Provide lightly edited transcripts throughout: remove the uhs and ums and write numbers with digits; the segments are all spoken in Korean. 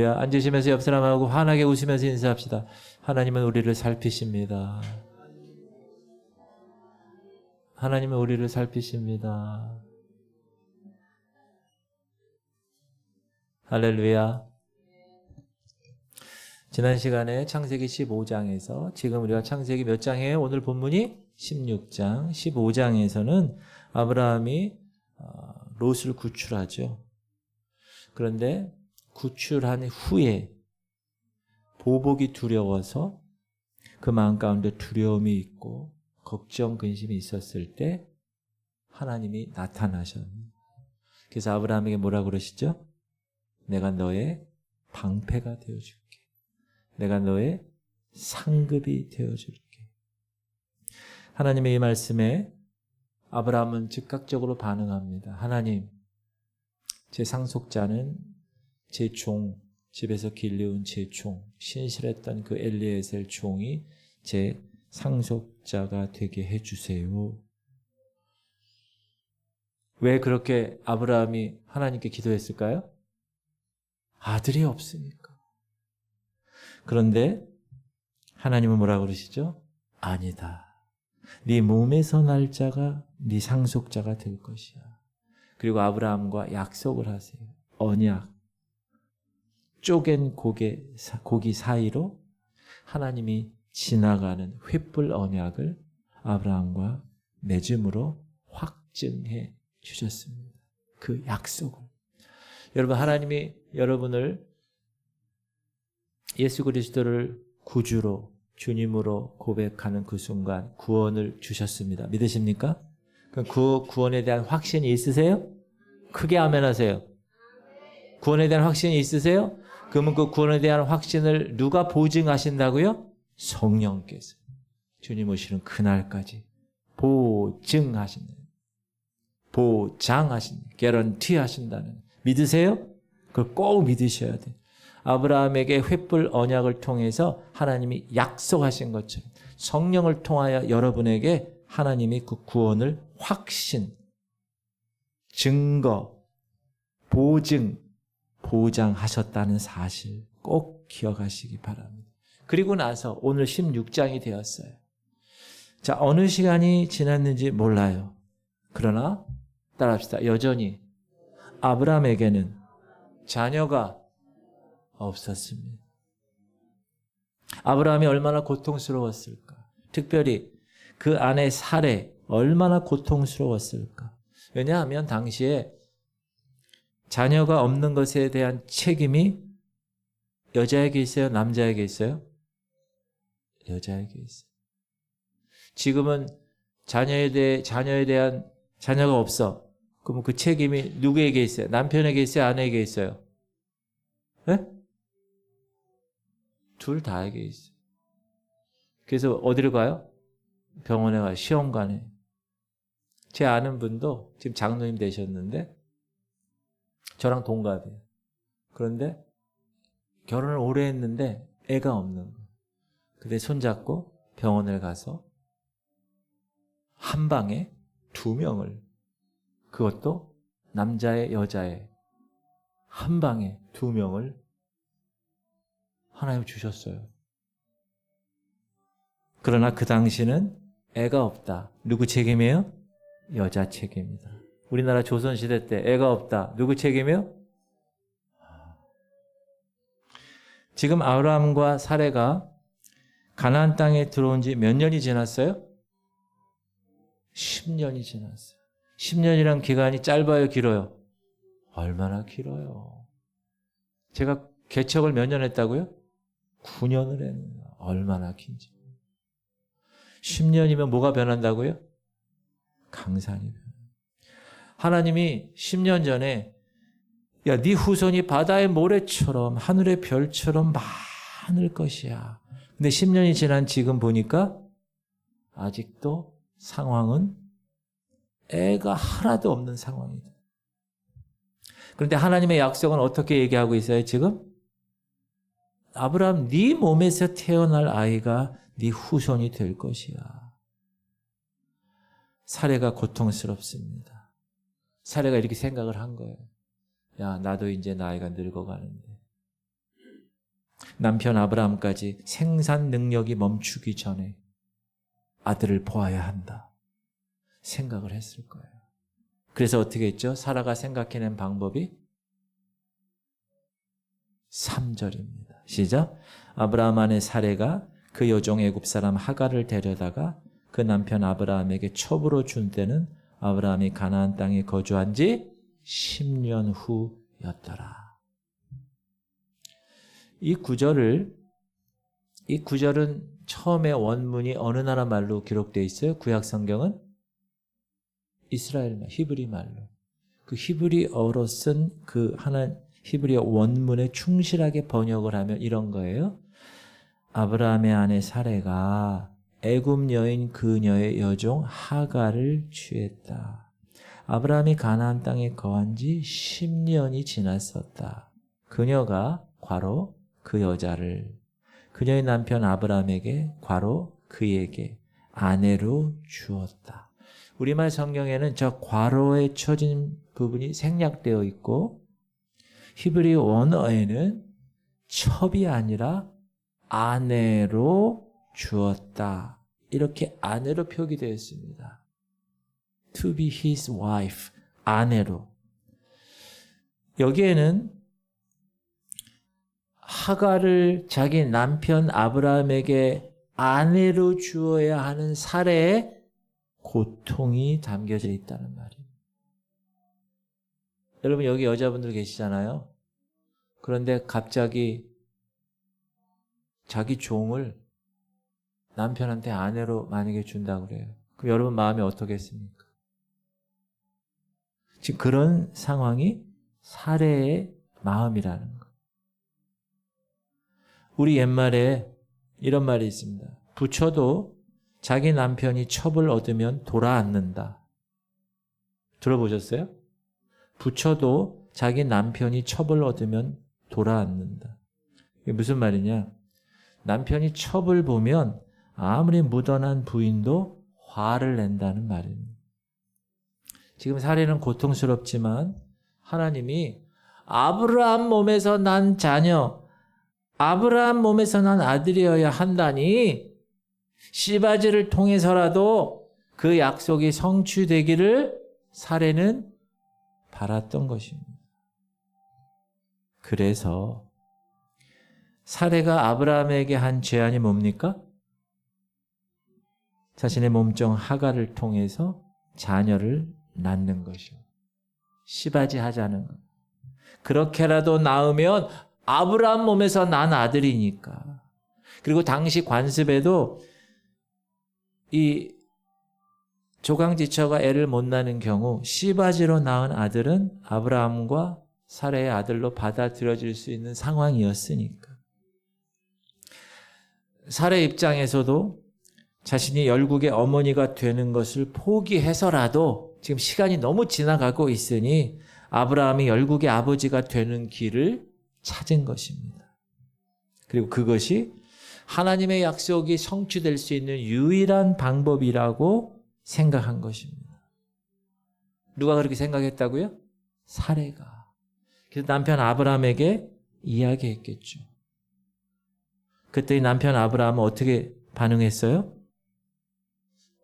앉으시면서 옆 사람하고 환하게 웃으면서 인사합시다. 하나님은 우리를 살피십니다. 하나님은 우리를 살피십니다. 할렐루야. 지난 시간에 창세기 15장에서 지금 우리가 창세기 몇 장이에요? 오늘 본문이 16장, 15장에서는 아브라함이 롯을 구출하죠. 그런데 구출한 후에 보복이 두려워서 그 마음 가운데 두려움이 있고 걱정, 근심이 있었을 때 하나님이 나타나셨습니다. 그래서 아브라함에게 뭐라고 그러시죠? 내가 너의 방패가 되어줄게. 내가 너의 상급이 되어줄게. 하나님의 이 말씀에 아브라함은 즉각적으로 반응합니다. 하나님, 제 상속자는 제 종, 집에서 길러온 제 종, 신실했던 그 엘리에셀 종이 제 상속자가 되게 해주세요. 왜 그렇게 아브라함이 하나님께 기도했을까요? 아들이 없으니까. 그런데 하나님은 뭐라고 그러시죠? 아니다. 네 몸에서 날 자가 네 상속자가 될 것이야. 그리고 아브라함과 약속을 하세요. 언약. 쪼갠 고기 사이로 하나님이 지나가는 횃불 언약을 아브라함과 맺음으로 확증해 주셨습니다. 그 약속을. 여러분, 하나님이 여러분을 예수 그리스도를 구주로 주님으로 고백하는 그 순간 구원을 주셨습니다. 믿으십니까? 그 구원에 대한 확신이 있으세요? 크게 아멘 하세요. 구원에 대한 확신이 있으세요? 그러면 그 구원에 대한 확신을 누가 보증하신다고요? 성령께서. 주님 오시는 그날까지 보증하신다. 보장하신다. 개런티 하신다는. 믿으세요? 그걸 꼭 믿으셔야 돼요. 아브라함에게 횃불 언약을 통해서 하나님이 약속하신 것처럼 성령을 통하여 여러분에게 하나님이 그 구원을 확신, 증거, 보증, 보장하셨다는 사실 꼭 기억하시기 바랍니다. 그리고 나서 오늘 16장이 되었어요. 자, 어느 시간이 지났는지 몰라요. 그러나 따라합시다. 여전히 아브라함에게는 자녀가 없었습니다. 아브라함이 얼마나 고통스러웠을까? 특별히 그 아내 사레 얼마나 고통스러웠을까? 왜냐하면 당시에 자녀가 없는 것에 대한 책임이 여자에게 있어요? 남자에게 있어요? 여자에게 있어요. 지금은 자녀에 대한 자녀가 없어. 그럼 그 책임이 누구에게 있어요? 남편에게 있어요? 아내에게 있어요? 네? 둘 다에게 있어요. 그래서 어디로 가요? 병원에 가요. 시험관에. 제 아는 분도 지금 장로님 되셨는데 저랑 동갑이에요. 그런데 결혼을 오래 했는데 애가 없는 거예요. 근데 손잡고 병원을 가서 한 방에 2명을, 그것도 남자애 여자애 한 방에 2명을 하나님 주셨어요. 그러나 그 당시는 애가 없다. 누구 책임이에요? 여자 책임이다. 우리나라 조선시대 때 애가 없다. 누구 책임이에요? 지금 아브라함과 사레가 가나안 땅에 들어온 지 몇 년이 지났어요? 10년이 지났어요. 10년이란 기간이 짧아요, 길어요? 얼마나 길어요. 제가 개척을 몇 년 했다고요? 9년을 했는데 얼마나 긴지. 10년이면 뭐가 변한다고요? 강산이 변해요. 하나님이 10년 전에 야, 네 후손이 바다의 모래처럼 하늘의 별처럼 많을 것이야. 근데 10년이 지난 지금 보니까 아직도 상황은 애가 하나도 없는 상황이다. 그런데 하나님의 약속은 어떻게 얘기하고 있어요, 지금? 아브라함, 네 몸에서 태어날 아이가 네 후손이 될 것이야. 사레가 고통스럽습니다. 사레가 이렇게 생각을 한 거예요. 야, 나도 이제 나이가 늙어가는데 남편 아브라함까지 생산 능력이 멈추기 전에 아들을 보아야 한다 생각을 했을 거예요. 그래서 어떻게 했죠? 사라가 생각해낸 방법이 3절입니다. 시작. 아브라함 아내 사레가 그 여종 애굽 사람 하갈을 데려다가 그 남편 아브라함에게 첩으로 준 때는 아브라함이 가나안 땅에 거주한 지 10년 후였더라. 이 구절은 처음에 원문이 어느 나라 말로 기록되어 있어요? 구약 성경은 이스라엘 말, 히브리 말로. 그 히브리어로 쓴 그 히브리어 원문에 충실하게 번역을 하면 이런 거예요. 아브라함의 아내 사레가 애굽 여인 그녀의 여종 하갈을 취했다. 아브라함이 가나안 땅에 거한 지 10년이 지났었다. 그녀가 괄호 그 여자를 그녀의 남편 아브라함에게 괄호 그에게 아내로 주었다. 우리말 성경에는 저 괄호에 쳐진 부분이 생략되어 있고 히브리 원어에는 첩이 아니라 아내로 주었다. 이렇게 아내로 표기되어 있습니다. To be his wife, 아내로. 여기에는 하갈을 자기 남편 아브라함에게 아내로 주어야 하는 사례의 고통이 담겨져 있다는 말이에요. 여러분 여기 여자분들 계시잖아요. 그런데 갑자기 자기 종을 남편한테 아내로 만약에 준다고 그래요. 그럼 여러분 마음이 어떻겠습니까? 지금 그런 상황이 사례의 마음이라는 거. 우리 옛말에 이런 말이 있습니다. 부처도 자기 남편이 첩을 얻으면 돌아앉는다. 들어보셨어요? 부처도 자기 남편이 첩을 얻으면 돌아앉는다. 이게 무슨 말이냐? 남편이 첩을 보면 아무리 묻어난 부인도 화를 낸다는 말입니다. 지금 사례는 고통스럽지만 하나님이 아브라함 몸에서 난 자녀, 아브라함 몸에서 난 아들이어야 한다니 시바지를 통해서라도 그 약속이 성취되기를 사례는 바랐던 것입니다. 그래서 사례가 아브라함에게 한 제안이 뭡니까? 자신의 몸종 하갈을 통해서 자녀를 낳는 것이요. 시바지 하자는 것. 그렇게라도 낳으면 아브라함 몸에서 난 아들이니까. 그리고 당시 관습에도 이 조강지처가 애를 못 낳는 경우 시바지로 낳은 아들은 아브라함과 사레의 아들로 받아들여질 수 있는 상황이었으니까. 사레 입장에서도 자신이 열국의 어머니가 되는 것을 포기해서라도 지금 시간이 너무 지나가고 있으니 아브라함이 열국의 아버지가 되는 길을 찾은 것입니다. 그리고 그것이 하나님의 약속이 성취될 수 있는 유일한 방법이라고 생각한 것입니다. 누가 그렇게 생각했다고요? 사레가. 그래서 남편 아브라함에게 이야기했겠죠. 그때 남편 아브라함은 어떻게 반응했어요?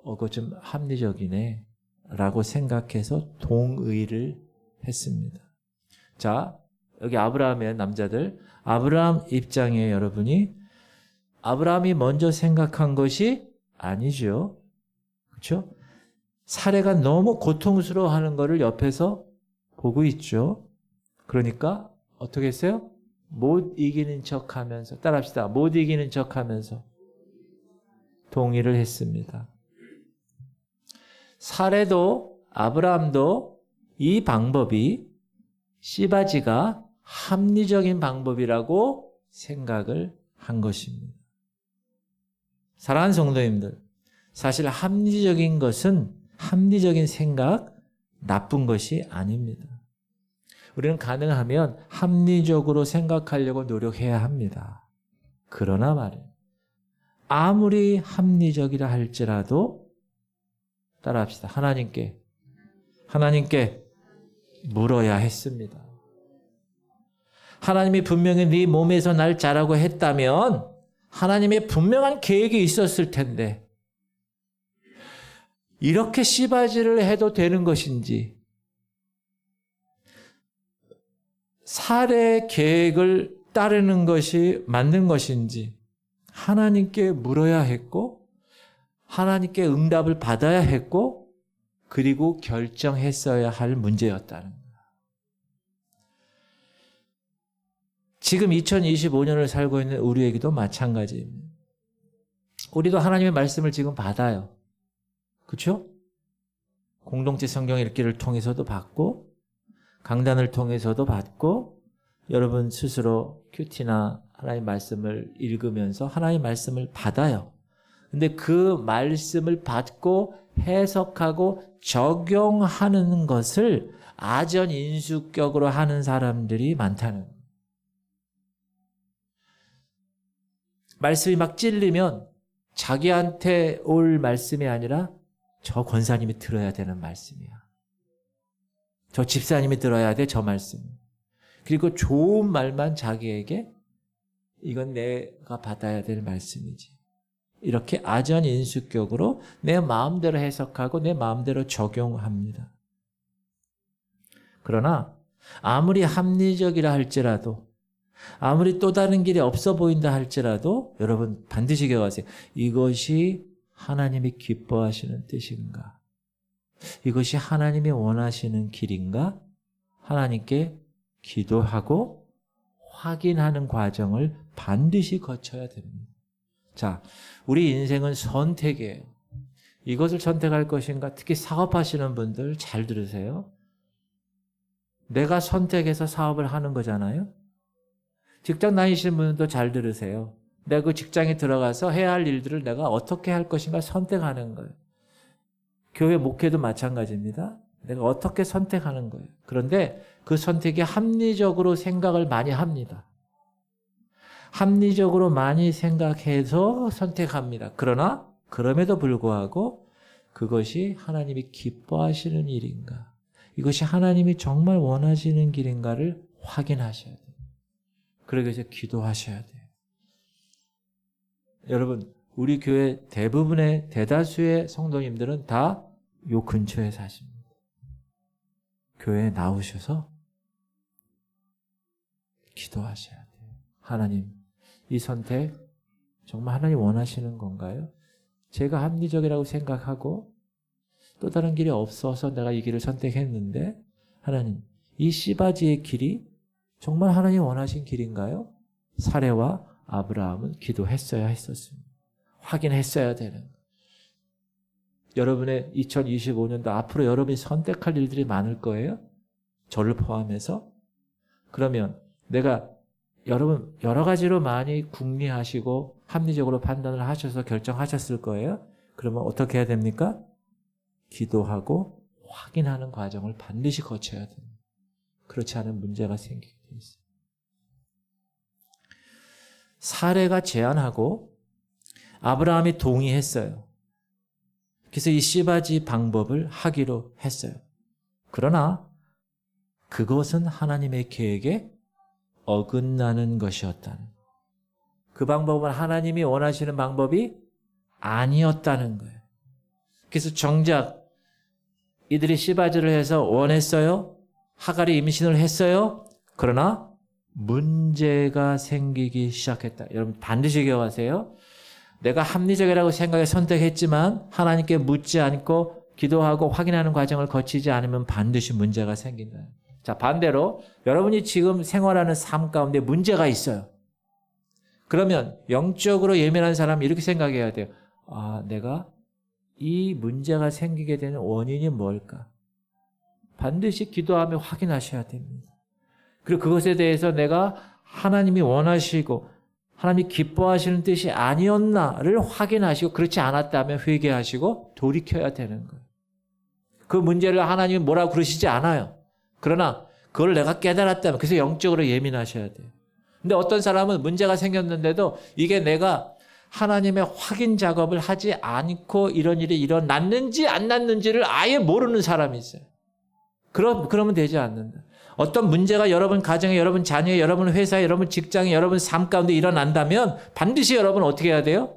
그거 좀 합리적이네 라고 생각해서 동의를 했습니다. 자, 여기 아브라함의 남자들, 아브라함 입장에 여러분이 아브라함이 먼저 생각한 것이 아니죠. 그렇죠? 사례가 너무 고통스러워하는 것을 옆에서 보고 있죠. 그러니까 어떻게 했어요? 못 이기는 척하면서, 따라합시다. 못 이기는 척하면서 동의를 했습니다. 사례도 아브라함도 이 방법이 시바지가 합리적인 방법이라고 생각을 한 것입니다. 사랑하는 성도님들, 사실 합리적인 것은 합리적인 생각, 나쁜 것이 아닙니다. 우리는 가능하면 합리적으로 생각하려고 노력해야 합니다. 그러나 말이에요. 아무리 합리적이라 할지라도 따라합시다. 하나님께 물어야 했습니다. 하나님이 분명히 네 몸에서 날 자라고 했다면 하나님의 분명한 계획이 있었을 텐데 이렇게 씨바지를 해도 되는 것인지 살의 계획을 따르는 것이 맞는 것인지 하나님께 물어야 했고 하나님께 응답을 받아야 했고 그리고 결정했어야 할 문제였다는 거예요. 지금 2025년을 살고 있는 우리에게도 마찬가지입니다. 우리도 하나님의 말씀을 지금 받아요. 그렇죠? 공동체 성경 읽기를 통해서도 받고 강단을 통해서도 받고 여러분 스스로 큐티나 하나님의 말씀을 읽으면서 하나님의 말씀을 받아요. 근데 그 말씀을 받고 해석하고 적용하는 것을 아전인수격으로 하는 사람들이 많다는 거예요. 말씀이 막 찔리면 자기한테 올 말씀이 아니라 저 권사님이 들어야 되는 말씀이야. 저 집사님이 들어야 돼, 저 말씀. 그리고 좋은 말만 자기에게 이건 내가 받아야 될 말씀이지. 이렇게 아전인수격으로 내 마음대로 해석하고 내 마음대로 적용합니다. 그러나 아무리 합리적이라 할지라도 아무리 또 다른 길이 없어 보인다 할지라도 여러분 반드시 기억하세요. 이것이 하나님이 기뻐하시는 뜻인가? 이것이 하나님이 원하시는 길인가? 하나님께 기도하고 확인하는 과정을 반드시 거쳐야 됩니다. 자, 우리 인생은 선택이에요. 이것을 선택할 것인가? 특히 사업하시는 분들 잘 들으세요. 내가 선택해서 사업을 하는 거잖아요. 직장 다니시는 분들도 잘 들으세요. 내가 그 직장에 들어가서 해야 할 일들을 내가 어떻게 할 것인가 선택하는 거예요. 교회 목회도 마찬가지입니다. 내가 어떻게 선택하는 거예요. 그런데 그 선택이 합리적으로 생각을 많이 합니다. 합리적으로 많이 생각해서 선택합니다. 그러나 그럼에도 불구하고 그것이 하나님이 기뻐하시는 일인가? 이것이 하나님이 정말 원하시는 길인가를 확인하셔야 돼요. 그러기 위해서 기도하셔야 돼요. 여러분, 우리 교회 대부분의 대다수의 성도님들은 다 요 근처에 사십니다. 교회에 나오셔서 기도하셔야 돼요. 하나님, 이 선택 정말 하나님 원하시는 건가요? 제가 합리적이라고 생각하고 또 다른 길이 없어서 내가 이 길을 선택했는데 하나님, 이 씨바지의 길이 정말 하나님 원하신 길인가요? 사레와 아브라함은 기도했어야 했었습니다. 확인했어야 되는 거예요. 여러분의 2025년도 앞으로 여러분이 선택할 일들이 많을 거예요. 저를 포함해서. 그러면 내가 여러분 여러 가지로 많이 궁리하시고 합리적으로 판단을 하셔서 결정하셨을 거예요. 그러면 어떻게 해야 됩니까? 기도하고 확인하는 과정을 반드시 거쳐야 됩니다. 그렇지 않은 문제가 생기게 돼 있어요. 사레가 제안하고 아브라함이 동의했어요. 그래서 이 씨바지 방법을 하기로 했어요. 그러나 그것은 하나님의 계획에 어긋나는 것이었다는, 그 방법은 하나님이 원하시는 방법이 아니었다는 거예요. 그래서 정작 이들이 씨바지를 해서 원했어요. 하갈이 임신을 했어요. 그러나 문제가 생기기 시작했다. 여러분 반드시 기억하세요. 내가 합리적이라고 생각해 선택했지만 하나님께 묻지 않고 기도하고 확인하는 과정을 거치지 않으면 반드시 문제가 생긴다. 자, 반대로 여러분이 지금 생활하는 삶 가운데 문제가 있어요. 그러면 영적으로 예민한 사람이 이렇게 생각해야 돼요. 아, 내가 이 문제가 생기게 되는 원인이 뭘까? 반드시 기도하며 확인하셔야 됩니다. 그리고 그것에 대해서 내가 하나님이 원하시고 하나님이 기뻐하시는 뜻이 아니었나를 확인하시고 그렇지 않았다면 회개하시고 돌이켜야 되는 거예요. 그 문제를 하나님이 뭐라고 그러시지 않아요. 그러나 그걸 내가 깨달았다면, 그래서 영적으로 예민하셔야 돼요. 근데 어떤 사람은 문제가 생겼는데도 이게 내가 하나님의 확인 작업을 하지 않고 이런 일이 일어났는지 안 났는지를 아예 모르는 사람이 있어요. 그러면 되지 않는다. 어떤 문제가 여러분 가정에, 여러분 자녀에, 여러분 회사에, 여러분 직장에, 여러분 삶 가운데 일어난다면 반드시 여러분 어떻게 해야 돼요?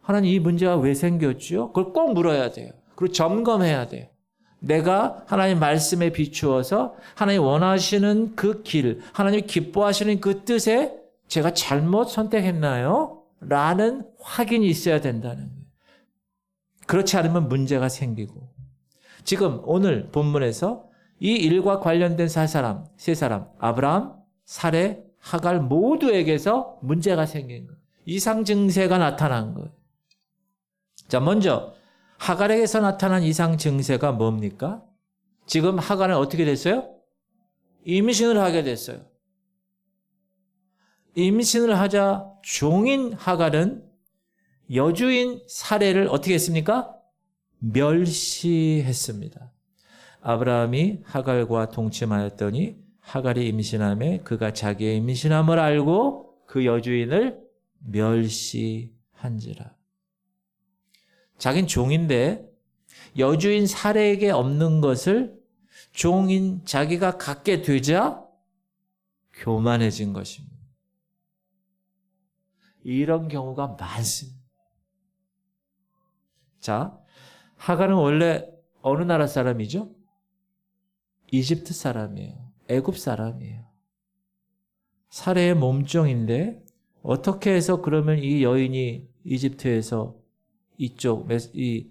하나님 이 문제가 왜 생겼죠? 그걸 꼭 물어야 돼요. 그리고 점검해야 돼요. 내가 하나님 말씀에 비추어서 하나님 원하시는 그 길, 하나님 기뻐하시는 그 뜻에 제가 잘못 선택했나요? 라는 확인이 있어야 된다는 거예요. 그렇지 않으면 문제가 생기고. 지금 오늘 본문에서 이 일과 관련된 세 사람, 아브라함, 사레, 하갈 모두에게서 문제가 생긴 거예요. 이상 증세가 나타난 거예요. 자, 먼저 하갈에게서 나타난 이상 증세가 뭡니까? 지금 하갈은 어떻게 됐어요? 임신을 하게 됐어요. 임신을 하자 종인 하갈은 여주인 사레를 어떻게 했습니까? 멸시했습니다. 아브라함이 하갈과 동침하였더니 하갈이 임신함에 그가 자기의 임신함을 알고 그 여주인을 멸시한지라. 자긴 종인데 여주인 사레에게 없는 것을 종인 자기가 갖게 되자 교만해진 것입니다. 이런 경우가 많습니다. 자, 하갈은 원래 어느 나라 사람이죠? 이집트 사람이에요. 애굽 사람이에요. 사레의 몸종인데 어떻게 해서 그러면 이 여인이 이집트에서 이쪽 이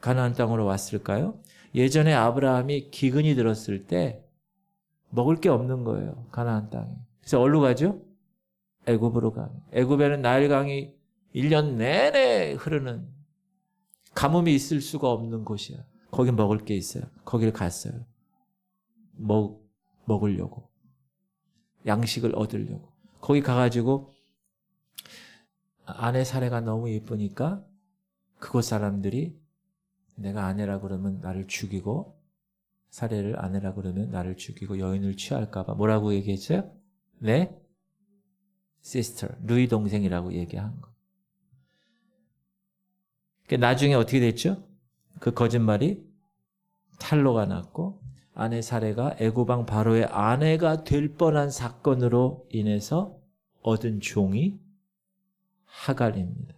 가나안 땅으로 왔을까요? 예전에 아브라함이 기근이 들었을 때 먹을 게 없는 거예요. 가나안 땅에. 그래서 어디로 가죠? 애굽으로 가요. 애굽에는 나일강이 1년 내내 흐르는 가뭄이 있을 수가 없는 곳이야. 거기 먹을 게 있어요. 거기를 갔어요. 먹으려고. 양식을 얻으려고. 거기 가가지고 아내 사례가 너무 예쁘니까 그곳 사람들이 내가 아내라 그러면 나를 죽이고 사례를 아내라 그러면 나를 죽이고 여인을 취할까 봐 뭐라고 얘기했어요? 네? sister, 누이 동생이라고 얘기한 거. 나중에 어떻게 됐죠? 그 거짓말이 탄로가 났고 아내 사례가 애굽왕 바로의 아내가 될 뻔한 사건으로 인해서 얻은 종이 하갈입니다.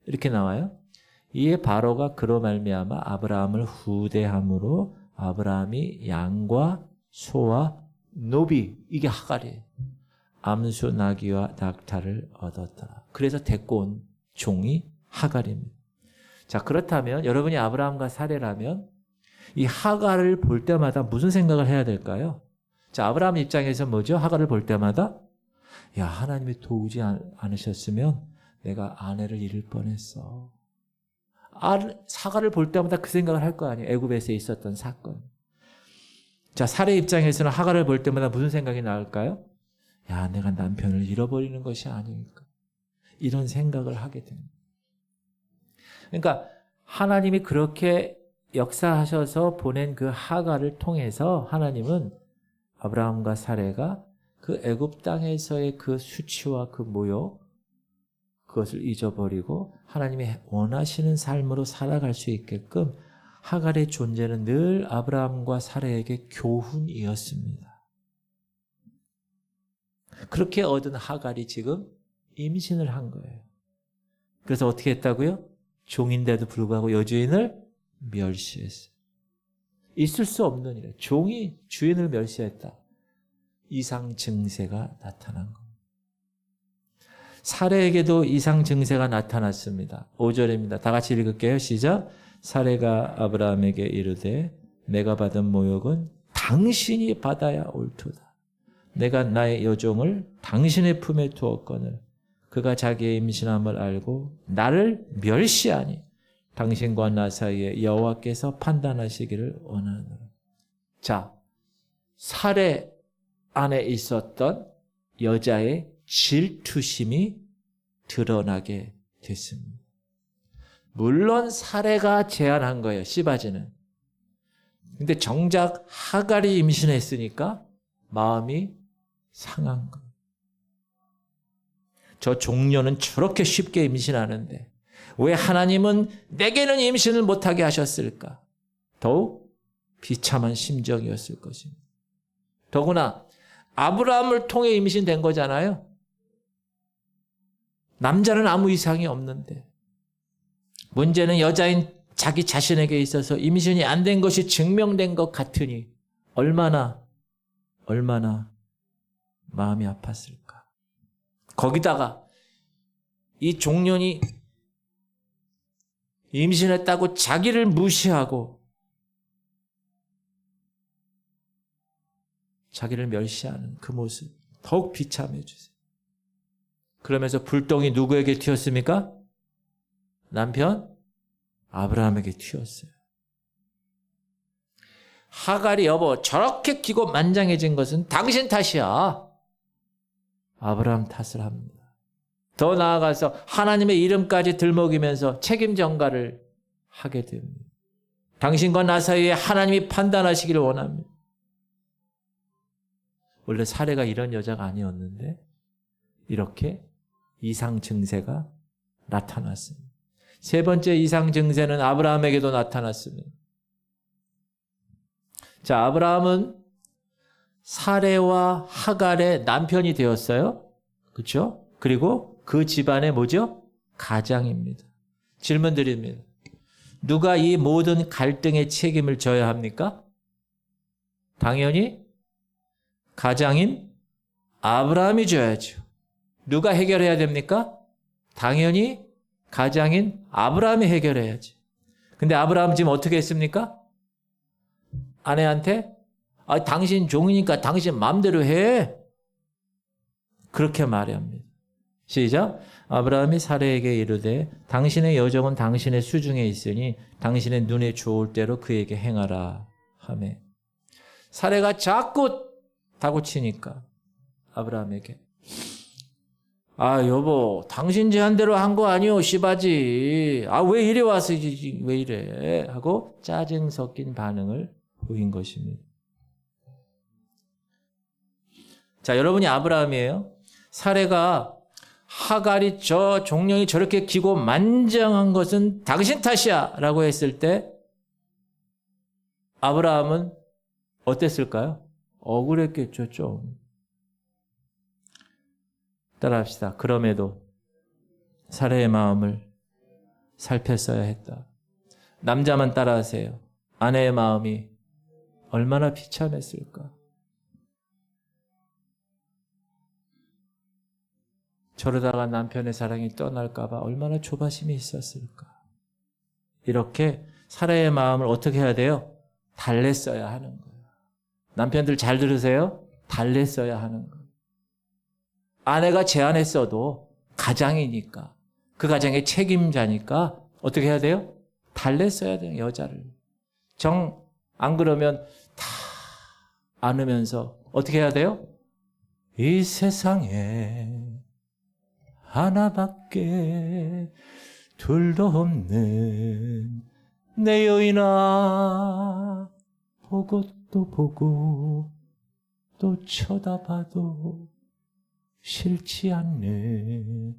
이렇게 나와요. 이에 바로가 그로 말미암아 아브라함을 후대함으로 아브라함이 양과 소와 노비, 이게 하갈이에요. 암수 나귀와 낙타를 얻었더라. 그래서 데리고 온 종이 하갈입니다. 자, 그렇다면 여러분이 아브라함과 사레라면 이 하갈을 볼 때마다 무슨 생각을 해야 될까요? 자, 아브라함 입장에서 뭐죠? 하갈을 볼 때마다 야, 하나님이 도우지 않으셨으면 내가 아내를 잃을 뻔했어. 하갈을 볼 때마다 그 생각을 할 거 아니에요. 애굽에서 있었던 사건. 자, 사레 입장에서는 하갈을 볼 때마다 무슨 생각이 나올까요? 야, 내가 남편을 잃어버리는 것이 아닐까. 이런 생각을 하게 됩니다. 그러니까 하나님이 그렇게 역사하셔서 보낸 그 하갈을 통해서 하나님은 아브라함과 사레가 그 애굽 땅에서의 그 수치와 그 모욕, 그것을 잊어버리고 하나님이 원하시는 삶으로 살아갈 수 있게끔 하갈의 존재는 늘 아브라함과 사레에게 교훈이었습니다. 그렇게 얻은 하갈이 지금 임신을 한 거예요. 그래서 어떻게 했다고요? 종인데도 불구하고 여주인을 멸시했어요. 있을 수 없는 일이에요. 종이 주인을 멸시했다. 이상 증세가 나타난 겁니다. 사레에게도 이상 증세가 나타났습니다. 5절입니다. 다 같이 읽을게요. 시작. 사레가 아브라함에게 이르되 내가 받은 모욕은 당신이 받아야 옳도다. 내가 나의 여종을 당신의 품에 두었거늘 그가 자기의 임신함을 알고 나를 멸시하니 당신과 나 사이에 여호와께서 판단하시기를 원하노라. 자, 사레 안에 있었던 여자의 질투심이 드러나게 됐습니다. 물론 사레가 제안한 거예요. 씨바지는. 근데 정작 하갈이 임신했으니까 마음이 상한 거예요. 저 종려는 저렇게 쉽게 임신하는데 왜 하나님은 내게는 임신을 못하게 하셨을까? 더욱 비참한 심정이었을 것입니다. 더구나 아브라함을 통해 임신된 거잖아요. 남자는 아무 이상이 없는데 문제는 여자인 자기 자신에게 있어서 임신이 안 된 것이 증명된 것 같으니 얼마나 마음이 아팠을까. 거기다가 이 종년이 임신했다고 자기를 무시하고 자기를 멸시하는 그 모습 더욱 비참해 주세요. 그러면서 불똥이 누구에게 튀었습니까? 남편 아브라함에게 튀었어요. 하갈이 여보 저렇게 기고만장해진 것은 당신 탓이야. 아브라함 탓을 합니다. 더 나아가서 하나님의 이름까지 들먹이면서 책임 전가를 하게 됩니다. 당신과 나 사이에 하나님이 판단하시기를 원합니다. 원래 사례가 이런 여자가 아니었는데 이렇게 이상 증세가 나타났습니다. 세 번째 이상 증세는 아브라함에게도 나타났습니다. 자, 아브라함은 사레와 하갈의 남편이 되었어요. 그렇죠? 그리고 그 집안의 뭐죠? 가장입니다. 질문 드립니다. 누가 이 모든 갈등의 책임을 져야 합니까? 당연히 가장인 아브라함이 져야죠. 누가 해결해야 됩니까? 당연히 가장인 아브라함이 해결해야지. 근데 아브라함 지금 어떻게 했습니까? 아내한테 당신 종이니까 당신 마음대로 해. 그렇게 말합니다. 시작. 아브라함이 사레에게 이르되 당신의 여종은 당신의 수중에 있으니 당신의 눈에 좋을 대로 그에게 행하라 하며 사레가 자꾸 다구치니까 아브라함에게 여보 당신 제한 대로 한 거 아니오 씨바지. 왜 이래 와서 왜 이래 하고 짜증 섞인 반응을 보인 것입니다. 자, 여러분이 아브라함이에요. 사레가 하갈이 저 종령이 저렇게 기고만장한 것은 당신 탓이야 라고 했을 때 아브라함은 어땠을까요? 억울했겠죠, 좀. 따라합시다. 그럼에도 사레의 마음을 살폈어야 했다. 남자만 따라하세요. 아내의 마음이 얼마나 비참했을까. 저러다가 남편의 사랑이 떠날까 봐 얼마나 조바심이 있었을까. 이렇게 사라의 마음을 어떻게 해야 돼요? 달랬어야 하는 거예요. 남편들 잘 들으세요? 달랬어야 하는 거예요. 아내가 제안했어도 가장이니까 그 가정의 책임자니까 어떻게 해야 돼요? 달랬어야 돼요. 여자를. 안 그러면 다 안으면서 어떻게 해야 돼요? 이 세상에 하나밖에 둘도 없는 내 여인아 보고 또 보고 또 쳐다봐도 싫지 않네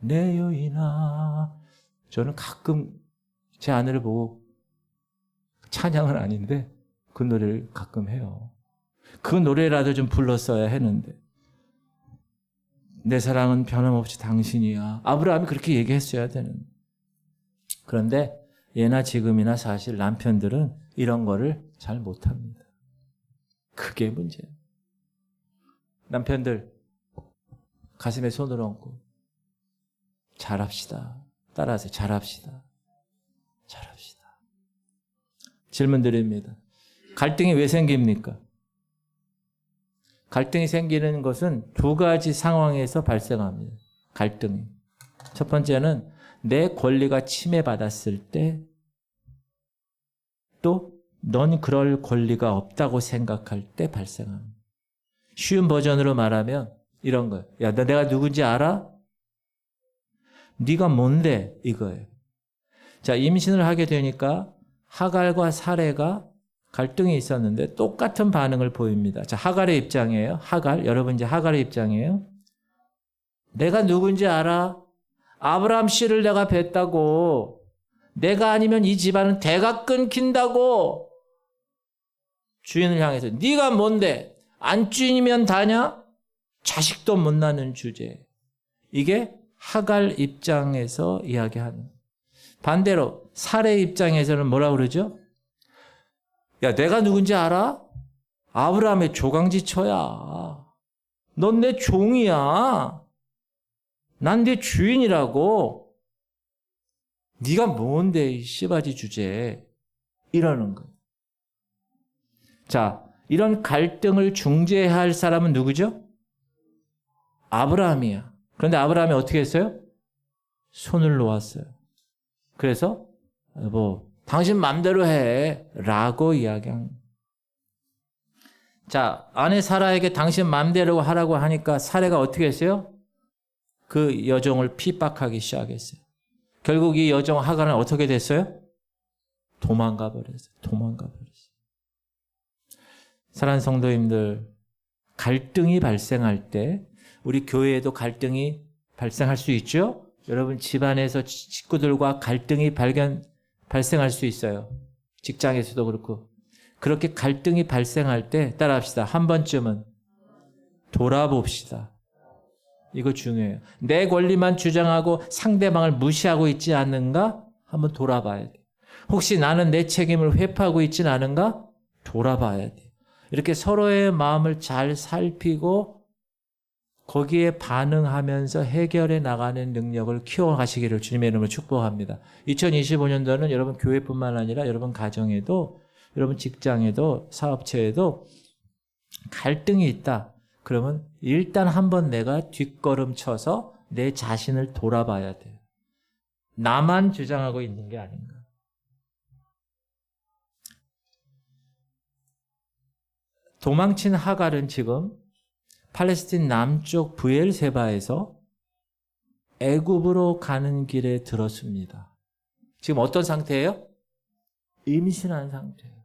내 여인아. 저는 가끔 제 아내를 보고 찬양은 아닌데 그 노래를 가끔 해요. 그 노래라도 좀 불렀어야 했는데 내 사랑은 변함없이 당신이야. 아브라함이 그렇게 얘기했어야 되는. 그런데 예나 지금이나 사실 남편들은 이런 거를 잘 못합니다. 그게 문제예요. 남편들 가슴에 손을 얹고 잘합시다. 따라하세요. 잘합시다. 잘합시다. 질문 드립니다. 갈등이 왜 생깁니까? 갈등이 생기는 것은 두 가지 상황에서 발생합니다. 갈등이. 첫 번째는 내 권리가 침해받았을 때, 또 넌 그럴 권리가 없다고 생각할 때 발생합니다. 쉬운 버전으로 말하면 이런 거예요. 야, 너 내가 누군지 알아? 네가 뭔데? 이거예요. 자, 임신을 하게 되니까 하갈과 사레가 갈등이 있었는데 똑같은 반응을 보입니다. 자, 하갈의 입장이에요. 하갈, 여러분 이제 하갈의 입장이에요. 내가 누군지 알아? 아브라함 씨를 내가 뵀다고. 내가 아니면 이 집안은 대가 끊긴다고. 주인을 향해서 네가 뭔데? 안 주인이면 다냐? 자식도 못 낳는 주제. 이게 하갈 입장에서 이야기하는. 반대로 사례 입장에서는 뭐라고 그러죠? 야, 내가 누군지 알아? 아브라함의 조강지처야. 넌 내 종이야. 난 네 주인이라고. 네가 뭔데 이 씨바지 주제. 이러는 거예요. 자, 이런 갈등을 중재해야 할 사람은 누구죠? 아브라함이야. 그런데 아브라함이 어떻게 했어요? 손을 놓았어요. 그래서 당신 맘대로 해 라고 이야기한. 자, 아내 사라에게 당신 맘대로 하라고 하니까 사례가 어떻게 했어요? 그 여종을 핍박하기 시작했어요. 결국 이 여종 하갈은 어떻게 됐어요? 도망가 버렸어요. 사랑하는 성도님들, 갈등이 발생할 때 우리 교회에도 갈등이 발생할 수 있죠? 여러분 집안에서 식구들과 갈등이 발생할 수 있어요. 직장에서도 그렇고. 그렇게 갈등이 발생할 때 따라합시다. 한 번쯤은 돌아봅시다. 이거 중요해요. 내 권리만 주장하고 상대방을 무시하고 있지 않는가? 한번 돌아봐야 돼. 혹시 나는 내 책임을 회피하고 있지는 않은가? 돌아봐야 돼. 이렇게 서로의 마음을 잘 살피고 거기에 반응하면서 해결해 나가는 능력을 키워가시기를 주님의 이름으로 축복합니다. 2025년도는 여러분 교회뿐만 아니라 여러분 가정에도, 여러분 직장에도, 사업체에도 갈등이 있다. 그러면 일단 한번 내가 뒷걸음 쳐서 내 자신을 돌아봐야 돼요. 나만 주장하고 있는 게 아닌가. 도망친 하갈은 지금 팔레스틴 남쪽 브엘세바에서 애굽으로 가는 길에 들었습니다. 지금 어떤 상태예요? 임신한 상태예요.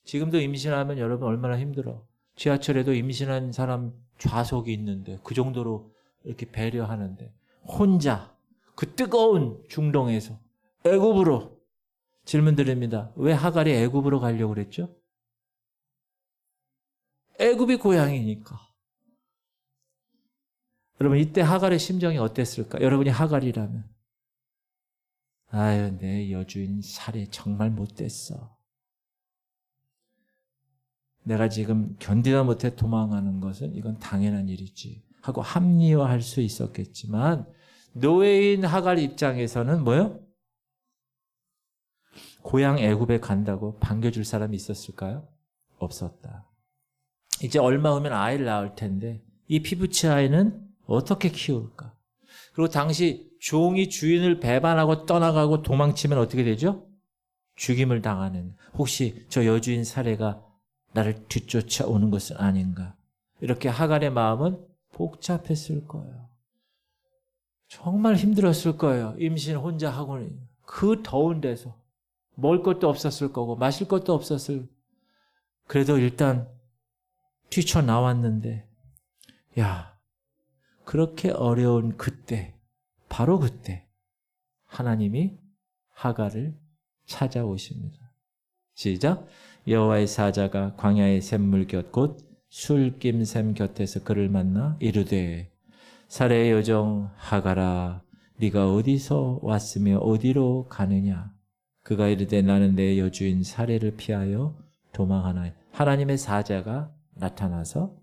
지금도 임신하면 여러분 얼마나 힘들어. 지하철에도 임신한 사람 좌석이 있는데 그 정도로 이렇게 배려하는데 혼자 그 뜨거운 중동에서 애굽으로. 질문 드립니다. 왜 하갈이 애굽으로 가려고 그랬죠? 애굽이 고향이니까. 여러분 이때 하갈의 심정이 어땠을까? 여러분이 하갈이라면 아유 내 여주인 살이 정말 못됐어. 내가 지금 견디다 못해 도망가는 것은 이건 당연한 일이지 하고 합리화할 수 있었겠지만 노예인 하갈 입장에서는 뭐요? 고향 애굽에 간다고 반겨줄 사람이 있었을까요? 없었다. 이제 얼마 후면 아이를 낳을 텐데 이 피부치 아이는 어떻게 키울까? 그리고 당시 종이 주인을 배반하고 떠나가고 도망치면 어떻게 되죠? 죽임을 당하는. 혹시 저 여주인 사례가 나를 뒤쫓아오는 것은 아닌가? 이렇게 하갈의 마음은 복잡했을 거예요. 정말 힘들었을 거예요. 임신 혼자 하고는 그 더운 데서 먹을 것도 없었을 거고 마실 것도 없었을. 그래도 일단 뛰쳐나왔는데 야, 그렇게 어려운 그때, 바로 그때 하나님이 하갈을 찾아오십니다. 시작. 여호와의 사자가 광야의 샘물 곁 곧 술김샘 곁에서 그를 만나 이르되 사레의 여종 하갈아 네가 어디서 왔으며 어디로 가느냐. 그가 이르되 나는 내 여주인 사레를 피하여 도망하나이다. 하나님의 사자가 나타나서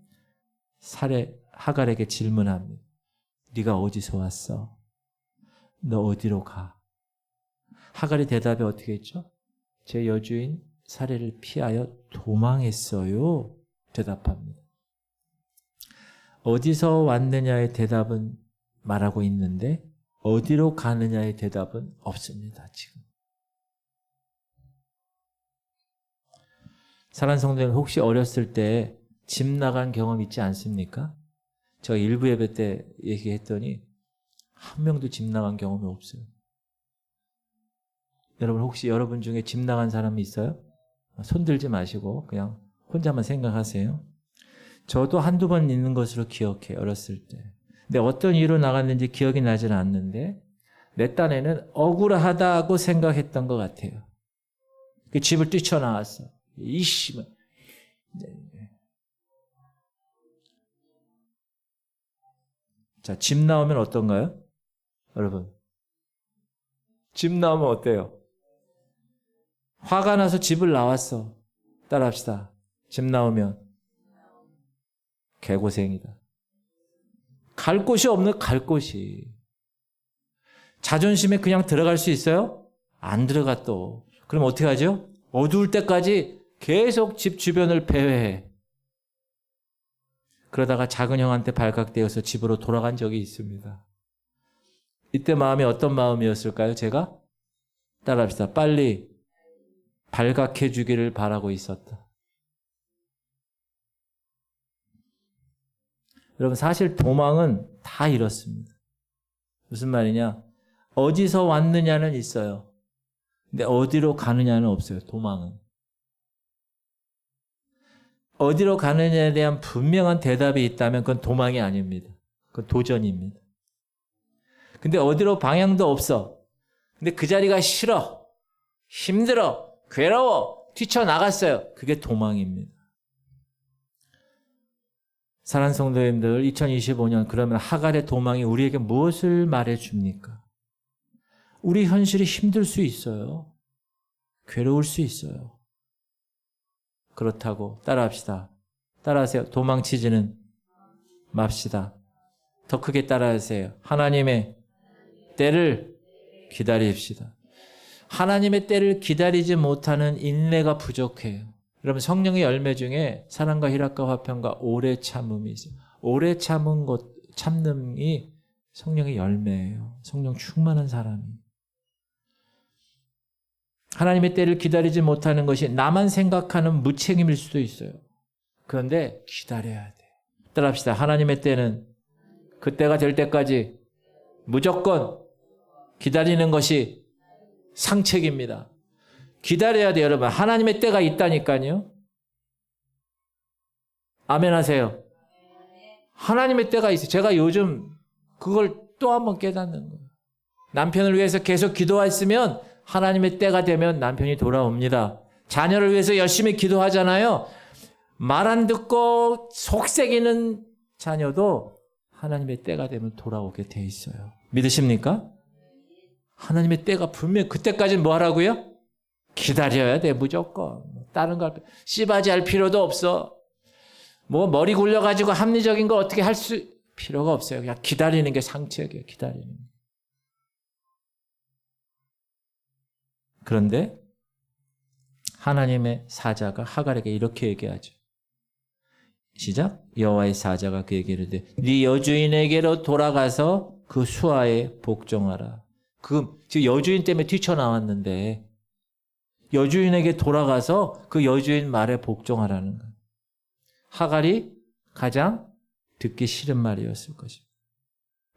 하갈에게 질문합니다. 네가 어디서 왔어? 너 어디로 가? 하갈의 대답이 어떻게 했죠? 제 여주인 사례를 피하여 도망했어요. 대답합니다. 어디서 왔느냐의 대답은 말하고 있는데 어디로 가느냐의 대답은 없습니다. 지금. 사랑하는 성도님 혹시 어렸을 때 집 나간 경험 있지 않습니까? 제가 일부 예배 때 얘기했더니 한 명도 집 나간 경험이 없어요. 여러분 혹시 여러분 중에 집 나간 사람이 있어요? 손 들지 마시고 그냥 혼자만 생각하세요. 저도 한두 번 있는 것으로 기억해요. 어렸을 때. 근데 어떤 이유로 나갔는지 기억이 나지는 않는데 내 딴에는 억울하다고 생각했던 것 같아요. 그 집을 뛰쳐나왔어. 이씨 자, 집 나오면 어떤가요? 여러분, 집 나오면 어때요? 화가 나서 집을 나왔어. 따라합시다. 집 나오면 개고생이다. 갈 곳이 없는 갈 곳이. 자존심에 그냥 들어갈 수 있어요? 안 들어가 또. 그럼 어떻게 하죠? 어두울 때까지 계속 집 주변을 배회해. 그러다가 작은 형한테 발각되어서 집으로 돌아간 적이 있습니다. 이때 마음이 어떤 마음이었을까요? 제가? 따라합시다. 빨리 발각해 주기를 바라고 있었다. 여러분, 사실 도망은 다 이렇습니다. 무슨 말이냐? 어디서 왔느냐는 있어요. 근데 어디로 가느냐는 없어요. 도망은. 어디로 가느냐에 대한 분명한 대답이 있다면 그건 도망이 아닙니다. 그건 도전입니다. 근데 어디로 방향도 없어. 근데 그 자리가 싫어. 힘들어. 괴로워. 뛰쳐나갔어요. 그게 도망입니다. 사랑하는 성도님들, 2025년 그러면 하갈의 도망이 우리에게 무엇을 말해줍니까? 우리 현실이 힘들 수 있어요. 괴로울 수 있어요. 그렇다고 따라합시다. 따라하세요. 도망치지는 맙시다. 더 크게 따라하세요. 하나님의 때를 기다립시다. 하나님의 때를 기다리지 못하는 인내가 부족해요. 여러분, 성령의 열매 중에 사랑과 희락과 화평과 오래 참음이 있어요. 오래 참은 것, 참음이 성령의 열매예요. 성령 충만한 사람이. 하나님의 때를 기다리지 못하는 것이 나만 생각하는 무책임일 수도 있어요. 그런데 기다려야 돼. 따라합시다. 하나님의 때는 그때가 될 때까지 무조건 기다리는 것이 상책입니다. 기다려야 돼요, 여러분. 하나님의 때가 있다니까요. 아멘 하세요. 하나님의 때가 있어요. 제가 요즘 그걸 또 한 번 깨닫는 거예요. 남편을 위해서 계속 기도했으면 하나님의 때가 되면 남편이 돌아옵니다. 자녀를 위해서 열심히 기도하잖아요. 말 안 듣고 속색이는 자녀도 하나님의 때가 되면 돌아오게 돼 있어요. 믿으십니까? 하나님의 때가 분명히 그때까지는 뭐 하라고요? 기다려야 돼, 무조건. 다른 걸 씨바지할 필요도 없어. 뭐 머리 굴려가지고 합리적인 거 어떻게 할 필요가 없어요. 그냥 기다리는 게 상책이에요. 기다리는 게. 그런데 하나님의 사자가 하갈에게 이렇게 얘기하죠. 시작. 여호와의 사자가 그에게 이르되 네 여주인에게로 돌아가서 그 수하에 복종하라. 지금 여주인 때문에 뛰쳐나왔는데 여주인에게 돌아가서 그 여주인 말에 복종하라는 거예요. 하갈이 가장 듣기 싫은 말이었을 것입니다.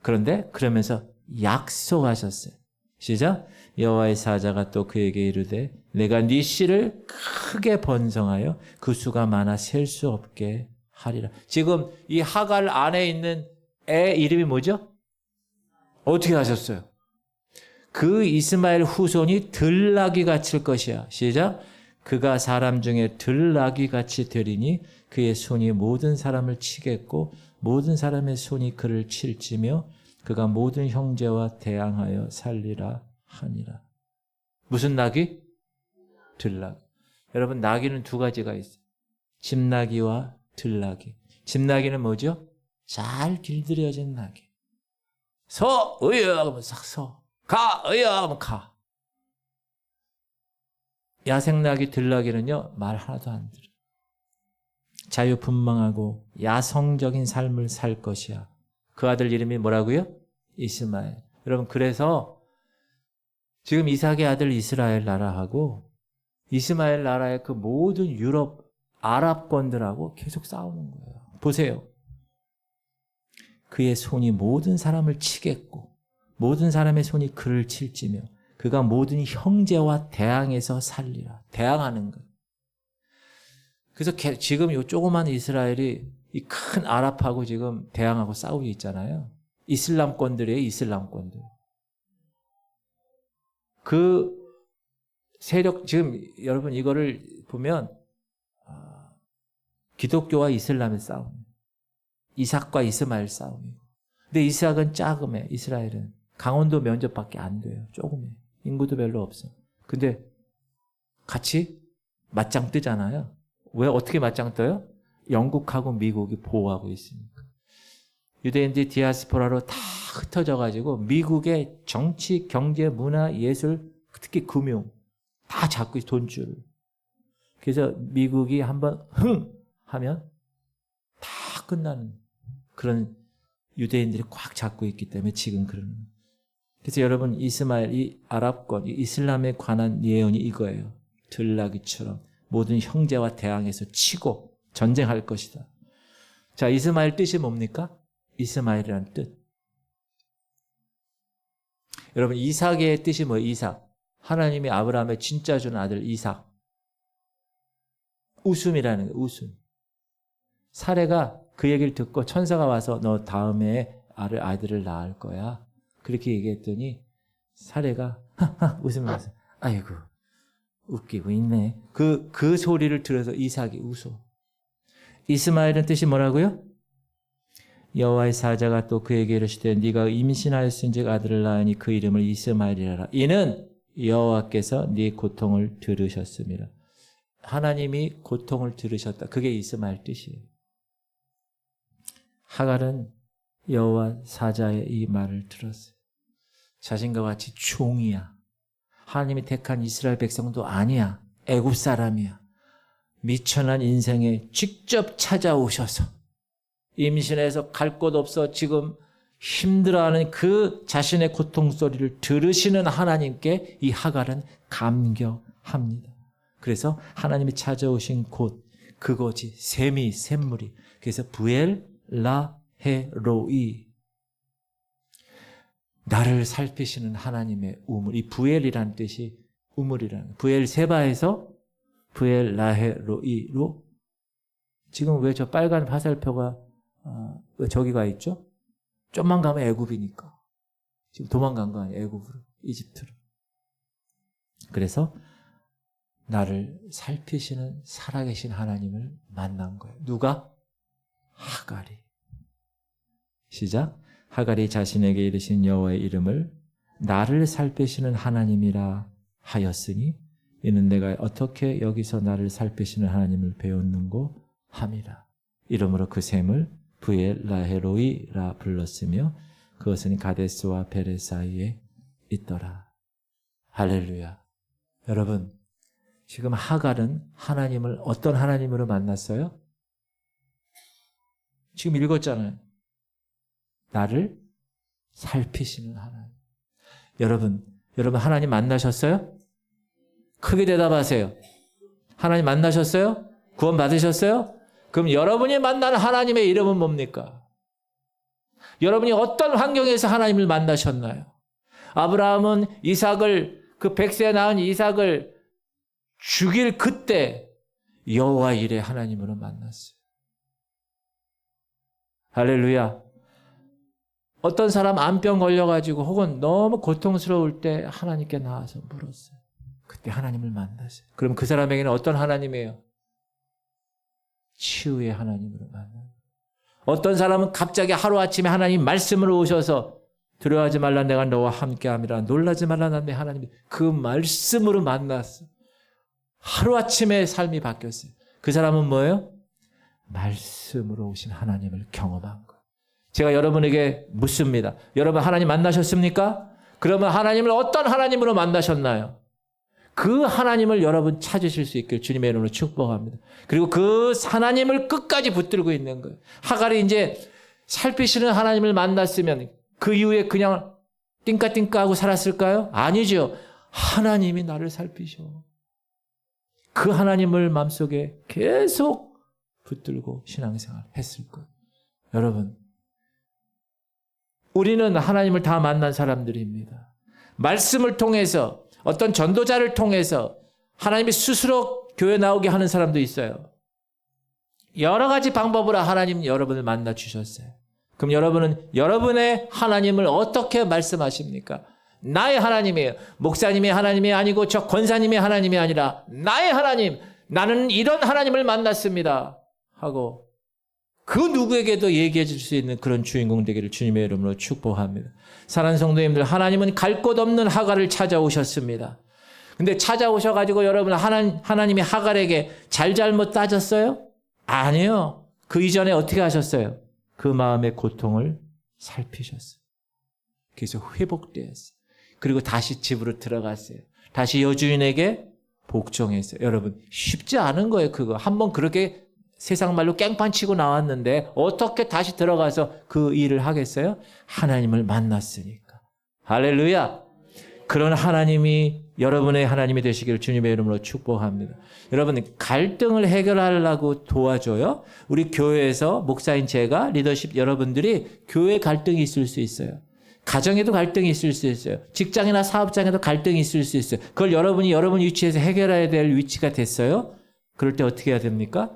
그런데 그러면서 약속하셨어요. 시작. 여호와의 사자가 또 그에게 이르되 내가 네 씨를 크게 번성하여 그 수가 많아 셀 수 없게 하리라. 지금 이 하갈 안에 있는 애 이름이 뭐죠? 어떻게 하셨어요? 그 이스마엘 후손이 들나귀 같을 것이야. 시작. 그가 사람 중에 들나귀 같이 되리니 그의 손이 모든 사람을 치겠고 모든 사람의 손이 그를 칠지며 그가 모든 형제와 대항하여 살리라 하니라. 무슨 나귀? 들나귀. 여러분, 나귀는 두 가지가 있어요. 집나귀와 들나귀. 집나귀는 뭐죠? 잘 길들여진 나귀. 서, 으여 하면 싹 서. 가, 으여 하면 가. 야생나귀, 들나귀는요, 말 하나도 안 들어. 자유분방하고 야성적인 삶을 살 것이야. 그 아들 이름이 뭐라고요? 이스마엘. 여러분, 그래서 지금 이삭의 아들 이스라엘 나라하고 이스마엘 나라의 그 모든 유럽 아랍권들하고 계속 싸우는 거예요. 보세요. 그의 손이 모든 사람을 치겠고 모든 사람의 손이 그를 칠지며 그가 모든 형제와 대항해서 살리라. 대항하는 거예요. 그래서 지금 이 조그만 이스라엘이 이 큰 아랍하고 지금 대항하고 싸우고 있잖아요. 이슬람권들이에요. 이슬람권들. 그 세력, 지금 여러분 이거를 보면 기독교와 이슬람의 싸움. 이삭과 이스마엘 싸움이고. 근데 이삭은 작음해. 이스라엘은. 강원도 면적밖에 안 돼요. 조금해. 인구도 별로 없어. 근데 같이 맞짱 뜨잖아요. 왜 어떻게 맞짱 떠요? 영국하고 미국이 보호하고 있으니까. 유대인들이 디아스포라로 다 흩어져가지고 미국의 정치, 경제, 문화, 예술, 특히 금융 다 잡고 있어, 돈줄을. 그래서 미국이 한번 하면 다 끝나는 그런 유대인들이 꽉 잡고 있기 때문에 지금 그러는. 그래서 여러분 이스마엘, 이 아랍권, 이 이슬람에 관한 예언이 이거예요. 들나귀처럼 모든 형제와 대항해서 치고 전쟁할 것이다. 자, 이스마엘 뜻이 뭡니까? 이스마엘이라는 뜻. 여러분 이삭의 뜻이 뭐예요? 이삭. 하나님이 아브라함의 진짜 준 아들 이삭. 웃음이라는 거예요. 웃음. 사례가 그 얘기를 듣고 천사가 와서 너 다음에 아들을 낳을 거야. 그렇게 얘기했더니 사례가 웃으면서 아이고 웃기고 있네. 그 소리를 들어서 이삭이 웃어. 이스마엘은 뜻이 뭐라고요? 여호와의 사자가 또 그에게 이르시되 네가 임신하였은즉 아들을 낳으니 그 이름을 이스마엘이라. 이는 여호와께서 네 고통을 들으셨습니다. 하나님이 고통을 들으셨다. 그게 이스마엘 뜻이에요. 하갈은 여호와 사자의 이 말을 들었어요. 자신과 같이 종이야. 하나님이 택한 이스라엘 백성도 아니야. 애굽 사람이야. 미천한 인생에 직접 찾아오셔서 임신해서 갈 곳 없어 지금 힘들어하는 그 자신의 고통 소리를 들으시는 하나님께 이 하갈은 감격합니다. 그래서 하나님이 찾아오신 곳, 그곳이 샘이 샘물이. 그래서 부엘 라헤로이, 나를 살피시는 하나님의 우물. 이 부엘이라는 뜻이 우물이라는. 부엘 세바에서 부엘 라헤로이로. 지금 왜 저 빨간 화살표가 왜 저기가 있죠? 좀만 가면 애굽이니까. 지금 도망간 거 아니에요? 애굽으로, 이집트로. 그래서 나를 살피시는 살아계신 하나님을 만난 거예요. 누가? 하갈이. 시작. 하갈이 자신에게 이르신 여호와의 이름을 나를 살피시는 하나님이라 하였으니 이는 내가 어떻게 여기서 나를 살피시는 하나님을 배웠는고 함이라. 이러므로 그 샘을 부엘 라헤로이라 불렀으며 그것은 가데스와 베레 사이에 있더라. 할렐루야. 여러분, 지금 하갈은 하나님을 어떤 하나님으로 만났어요? 지금 읽었잖아요. 나를 살피시는 하나님. 여러분 하나님 만나셨어요? 크게 대답하세요. 하나님 만나셨어요? 구원 받으셨어요? 그럼 여러분이 만난 하나님의 이름은 뭡니까? 여러분이 어떤 환경에서 하나님을 만나셨나요? 아브라함은 이삭을, 그 100세 낳은 이삭을 죽일 그때 여호와 이레 하나님으로 만났어요. 할렐루야. 어떤 사람 암병 걸려가지고 혹은 너무 고통스러울 때 하나님께 나와서 물었어요. 그때 하나님을 만났어요. 그럼 그 사람에게는 어떤 하나님이에요? 치유의 하나님으로 만나요. 어떤 사람은 갑자기 하루아침에 하나님 말씀으로 오셔서 두려워하지 말라 내가 너와 함께함이라 놀라지 말라 난 내 하나님 그 말씀으로 만났어. 하루아침에 삶이 바뀌었어요. 그 사람은 뭐예요? 말씀으로 오신 하나님을 경험한 거예요. 제가 여러분에게 묻습니다. 여러분 하나님 만나셨습니까? 그러면 하나님을 어떤 하나님으로 만나셨나요? 그 하나님을 여러분 찾으실 수 있길 주님의 이름으로 축복합니다. 그리고 그 하나님을 끝까지 붙들고 있는 거예요. 하갈이 이제 살피시는 하나님을 만났으면 그 이후에 그냥 띵까띵까하고 살았을까요? 아니죠. 하나님이 나를 살피셔. 그 하나님을 마음속에 계속 붙들고 신앙생활 했을 거예요. 여러분, 우리는 하나님을 다 만난 사람들입니다. 말씀을 통해서 어떤 전도자를 통해서 하나님이 스스로 교회 나오게 하는 사람도 있어요. 여러 가지 방법으로 하나님 여러분을 만나 주셨어요. 그럼 여러분은 여러분의 하나님을 어떻게 말씀하십니까? 나의 하나님이에요. 목사님의 하나님이 아니고 저 권사님의 하나님이 아니라 나의 하나님. 나는 이런 하나님을 만났습니다. 하고 그 누구에게도 얘기해 줄 수 있는 그런 주인공 되기를 주님의 이름으로 축복합니다. 사랑하는 성도님들, 하나님은 갈 곳 없는 하갈을 찾아오셨습니다. 근데 찾아오셔가지고 여러분 하나님이 하갈에게 잘못 따졌어요? 아니요. 그 이전에 어떻게 하셨어요? 그 마음의 고통을 살피셨어요. 그래서 회복되었어요. 그리고 다시 집으로 들어갔어요. 다시 여주인에게 복종했어요. 여러분 쉽지 않은 거예요. 그거 한번 그렇게 세상 말로 깽판 치고 나왔는데 어떻게 다시 들어가서 그 일을 하겠어요? 하나님을 만났으니까. 할렐루야. 그런 하나님이 여러분의 하나님이 되시기를 주님의 이름으로 축복합니다. 여러분 갈등을 해결하려고 도와줘요. 우리 교회에서 목사인 제가 리더십 여러분들이 교회 갈등이 있을 수 있어요. 가정에도 갈등이 있을 수 있어요. 직장이나 사업장에도 갈등이 있을 수 있어요. 그걸 여러분이 여러분 위치에서 해결해야 될 위치가 됐어요. 그럴 때 어떻게 해야 됩니까?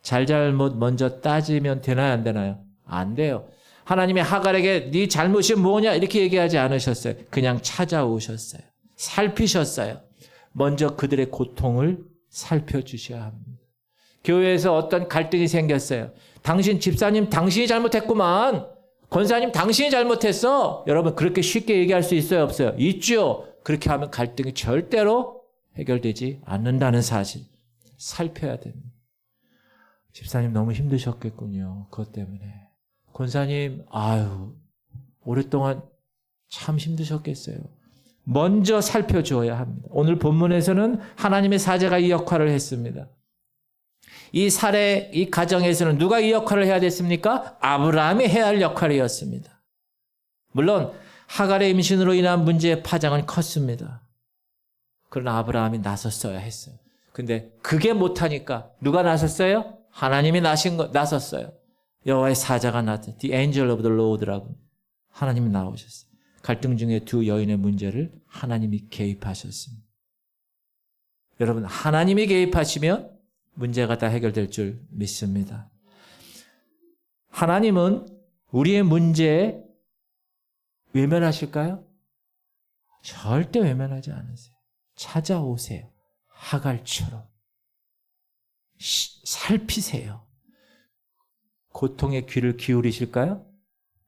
잘잘못 먼저 따지면 되나요? 안 되나요? 안 돼요. 하나님이 하갈에게 네 잘못이 뭐냐 이렇게 얘기하지 않으셨어요. 그냥 찾아오셨어요. 살피셨어요. 먼저 그들의 고통을 살펴주셔야 합니다. 교회에서 어떤 갈등이 생겼어요. 당신 집사님 당신이 잘못했구만. 권사님 당신이 잘못했어. 여러분 그렇게 쉽게 얘기할 수 있어요? 없어요? 있죠. 그렇게 하면 갈등이 절대로 해결되지 않는다는 사실 살펴야 됩니다. 집사님 너무 힘드셨겠군요. 그것 때문에. 권사님 아유 오랫동안 참 힘드셨겠어요. 먼저 살펴줘야 합니다. 오늘 본문에서는 하나님의 사자가 이 역할을 했습니다. 이 사례, 이 가정에서는 누가 이 역할을 해야 됐습니까? 아브라함이 해야 할 역할이었습니다. 물론 하갈의 임신으로 인한 문제의 파장은 컸습니다. 그러나 아브라함이 나섰어야 했어요. 근데 그게 못하니까 누가 나섰어요? 하나님이 나섰어요. 여호와의 사자가 나타났어요. The angel of the Lord라고 하나님이 나오셨어요. 갈등 중에 두 여인의 문제를 하나님이 개입하셨습니다. 여러분 하나님이 개입하시면 문제가 다 해결될 줄 믿습니다. 하나님은 우리의 문제에 외면하실까요? 절대 외면하지 않으세요. 찾아오세요. 하갈처럼. 살피세요. 고통의 귀를 기울이실까요?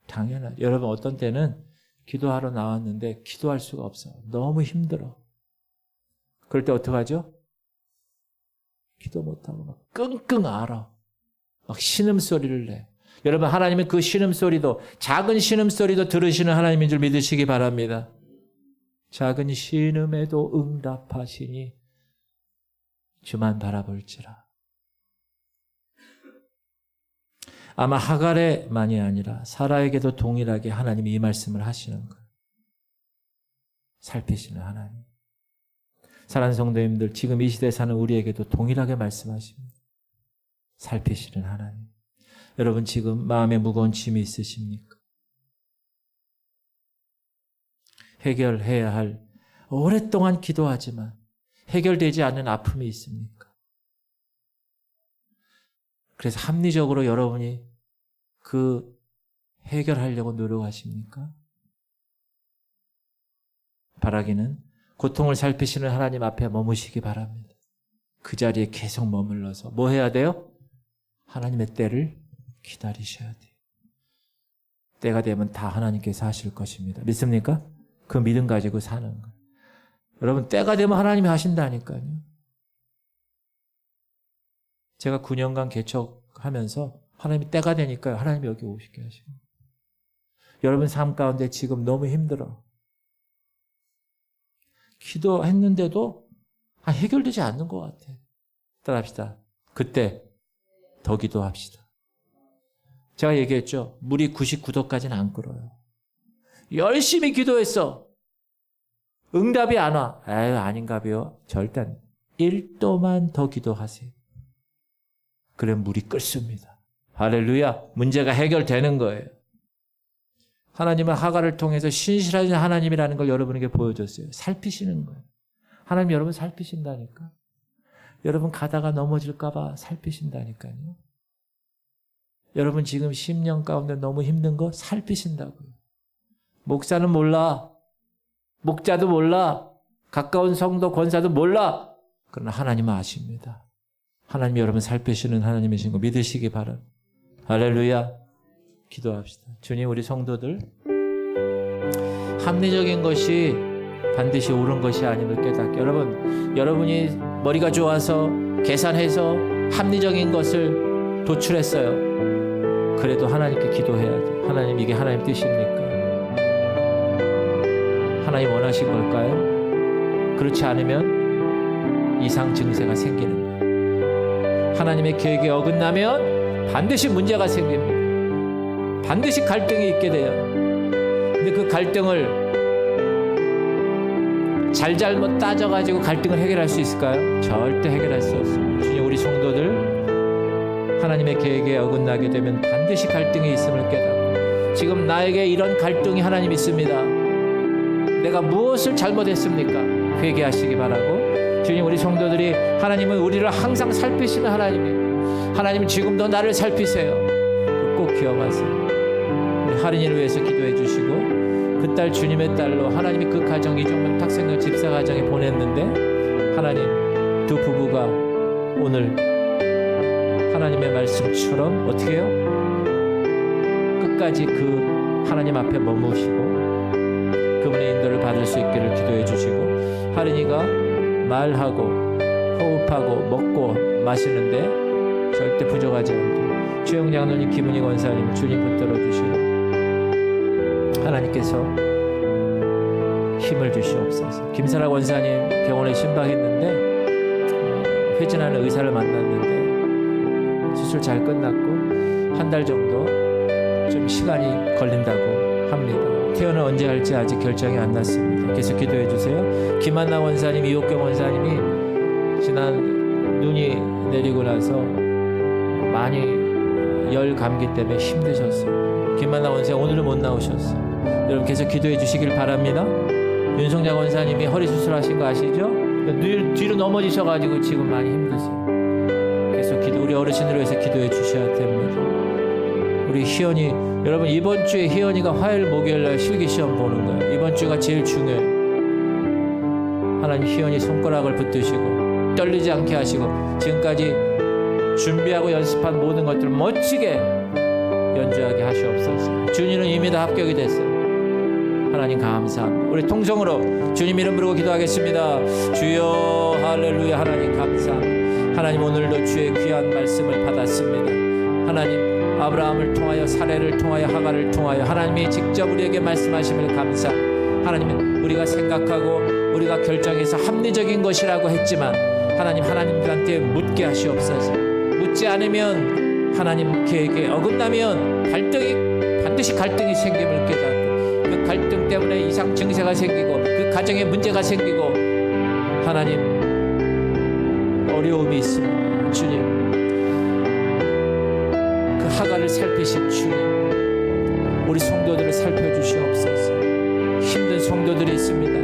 당연하죠. 여러분 어떤 때는 기도하러 나왔는데 기도할 수가 없어요. 너무 힘들어. 그럴 때 어떡하죠? 기도 못하고 막 끙끙 앓아. 막 신음소리를 내. 여러분 하나님은 그 신음소리도 작은 신음소리도 들으시는 하나님인 줄 믿으시기 바랍니다. 작은 신음에도 응답하시니 주만 바라볼지라. 아마 하갈에만이 아니라 사라에게도 동일하게 하나님이 이 말씀을 하시는 거예요. 살피시는 하나님. 사랑하는 성도님들, 지금 이 시대에 사는 우리에게도 동일하게 말씀하십니다. 살피시는 하나님. 여러분 지금 마음에 무거운 짐이 있으십니까? 해결해야 할 오랫동안 기도하지만 해결되지 않는 아픔이 있습니까? 그래서 합리적으로 여러분이 그 해결하려고 노력하십니까? 바라기는 고통을 살피시는 하나님 앞에 머무시기 바랍니다. 그 자리에 계속 머물러서 뭐 해야 돼요? 하나님의 때를 기다리셔야 돼요. 때가 되면 다 하나님께서 하실 것입니다. 믿습니까? 그 믿음 가지고 사는 거예요. 여러분 때가 되면 하나님이 하신다니까요. 제가 9년간 개척하면서 하나님이 때가 되니까 하나님이 여기 오시게 하십니다. 여러분 삶 가운데 지금 너무 힘들어. 기도했는데도 해결되지 않는 것 같아. 따라합시다. 그때 더 기도합시다. 제가 얘기했죠. 물이 99도까지는 안 끓어요. 열심히 기도했어. 응답이 안 와. 에휴 아닌가 봐요. 절대 1도만 더 기도하세요. 그래 물이 끓습니다. 할렐루야. 문제가 해결되는 거예요. 하나님은 하갈을 통해서 신실하신 하나님이라는 걸 여러분에게 보여줬어요. 살피시는 거예요. 하나님 여러분 살피신다니까. 여러분 가다가 넘어질까 봐 살피신다니까요. 여러분 지금 심령 가운데 너무 힘든 거 살피신다고요. 목사는 몰라. 목자도 몰라. 가까운 성도 권사도 몰라. 그러나 하나님은 아십니다. 하나님 여러분 살피시는 하나님이신 거 믿으시기 바랍니다. 할렐루야. 기도합시다. 주님, 우리 성도들 합리적인 것이 반드시 옳은 것이 아님을 깨닫게. 여러분이 머리가 좋아서 계산해서 합리적인 것을 도출했어요. 그래도 하나님께 기도해야 돼. 하나님, 이게 하나님 뜻입니까? 하나님 원하신 걸까요? 그렇지 않으면 이상 증세가 생기는 거예요. 하나님의 계획에 어긋나면 반드시 문제가 생깁니다. 반드시 갈등이 있게 돼요. 근데 그 갈등을 잘잘못 따져가지고 갈등을 해결할 수 있을까요? 절대 해결할 수 없습니다. 주님, 우리 성도들 하나님의 계획에 어긋나게 되면 반드시 갈등이 있음을 깨닫고, 지금 나에게 이런 갈등이 하나님 있습니다. 내가 무엇을 잘못했습니까? 회개하시기 바라고, 주님, 우리 성도들이 하나님은 우리를 항상 살피시는 하나님이에요. 하나님, 지금도 나를 살피세요. 꼭 기억하세요. 우리 할인이를 위해서 기도해 주시고, 그 딸 주님의 딸로 하나님이 그 가정 이종명 탁생명 집사 가정에 보냈는데, 하나님 두 부부가 오늘 하나님의 말씀처럼 어떻게 해요? 끝까지 그 하나님 앞에 머무시고 그분의 인도를 받을 수 있기를 기도해 주시고, 할인이가 말하고 호흡하고 먹고 마시는데 절대 부족하지 않게 최영 장로님, 김은희 권사님 주님 붙들어 주시고, 하나님께서 힘을 주시옵소서. 김사라 권사님 병원에 신방했는데 회진하는 의사를 만났는데 수술 잘 끝났고 한 달 정도 좀 시간이 걸린다고 합니다. 퇴원을 언제 할지 아직 결정이 안 났습니다. 계속 기도해 주세요. 김한나 원사님, 이옥경 원사님이 지난 눈이 내리고 나서 많이 열 감기 때문에 힘드셨어요. 김만나 원사님 오늘은 못 나오셨어요. 여러분 계속 기도해 주시길 바랍니다. 윤성장 원사님이 허리 수술하신 거 아시죠? 뒤로 넘어지셔가지고 지금 많이 힘드세요. 계속 우리 어르신들을 위해서 기도해 주셔야 됩니다. 우리 희연이, 여러분 이번 주에 희연이가 화요일 목요일 날 실기시험 보는 거예요. 이번 주가 제일 중요해요. 하나님 희연이 손가락을 붙드시고 떨리지 않게 하시고, 지금까지 준비하고 연습한 모든 것들을 멋지게 연주하게 하시옵소서. 준이는 이미 다 합격이 됐어요. 하나님 감사합니다. 우리 통성으로 주님 이름 부르고 기도하겠습니다. 주여 할렐루야. 하나님 감사합니다. 하나님 오늘도 주의 귀한 말씀을 받았습니다. 하나님 아브라함을 통하여, 사례를 통하여, 하갈을 통하여 하나님이 직접 우리에게 말씀하심을 감사합니다. 하나님은 우리가 생각하고 우리가 결정해서 합리적인 것이라고 했지만 하나님들한테 묻게 하시옵소서. 묻지 않으면 하나님 계획에 어긋나면 반드시 갈등이 생김을 깨닫고, 그 갈등 때문에 이상 증세가 생기고 그 가정에 문제가 생기고 하나님 어려움이 있습니다. 주님, 그 하갈을 살피신 주님, 우리 성도들을 살펴주시옵소서. 힘든 성도들이 있습니다.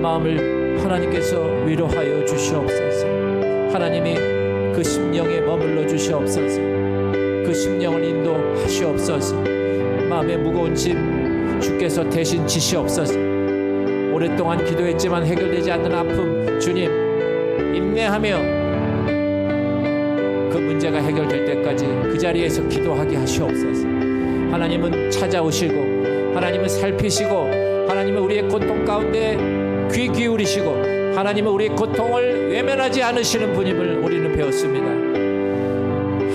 마음을 하나님께서 위로하여 주시옵소서. 하나님이 그 심령에 머물러 주시옵소서. 그 심령을 인도하시옵소서. 마음의 무거운 짐 주께서 대신 지시옵소서. 오랫동안 기도했지만 해결되지 않는 아픔, 주님 인내하며 그 문제가 해결될 때까지 그 자리에서 기도하게 하시옵소서. 하나님은 찾아오시고 하나님은 살피시고 하나님은 우리의 고통 가운데 귀 기울이시고 하나님은 우리의 고통을 외면하지 않으시는 분임을 우리는 배웠습니다.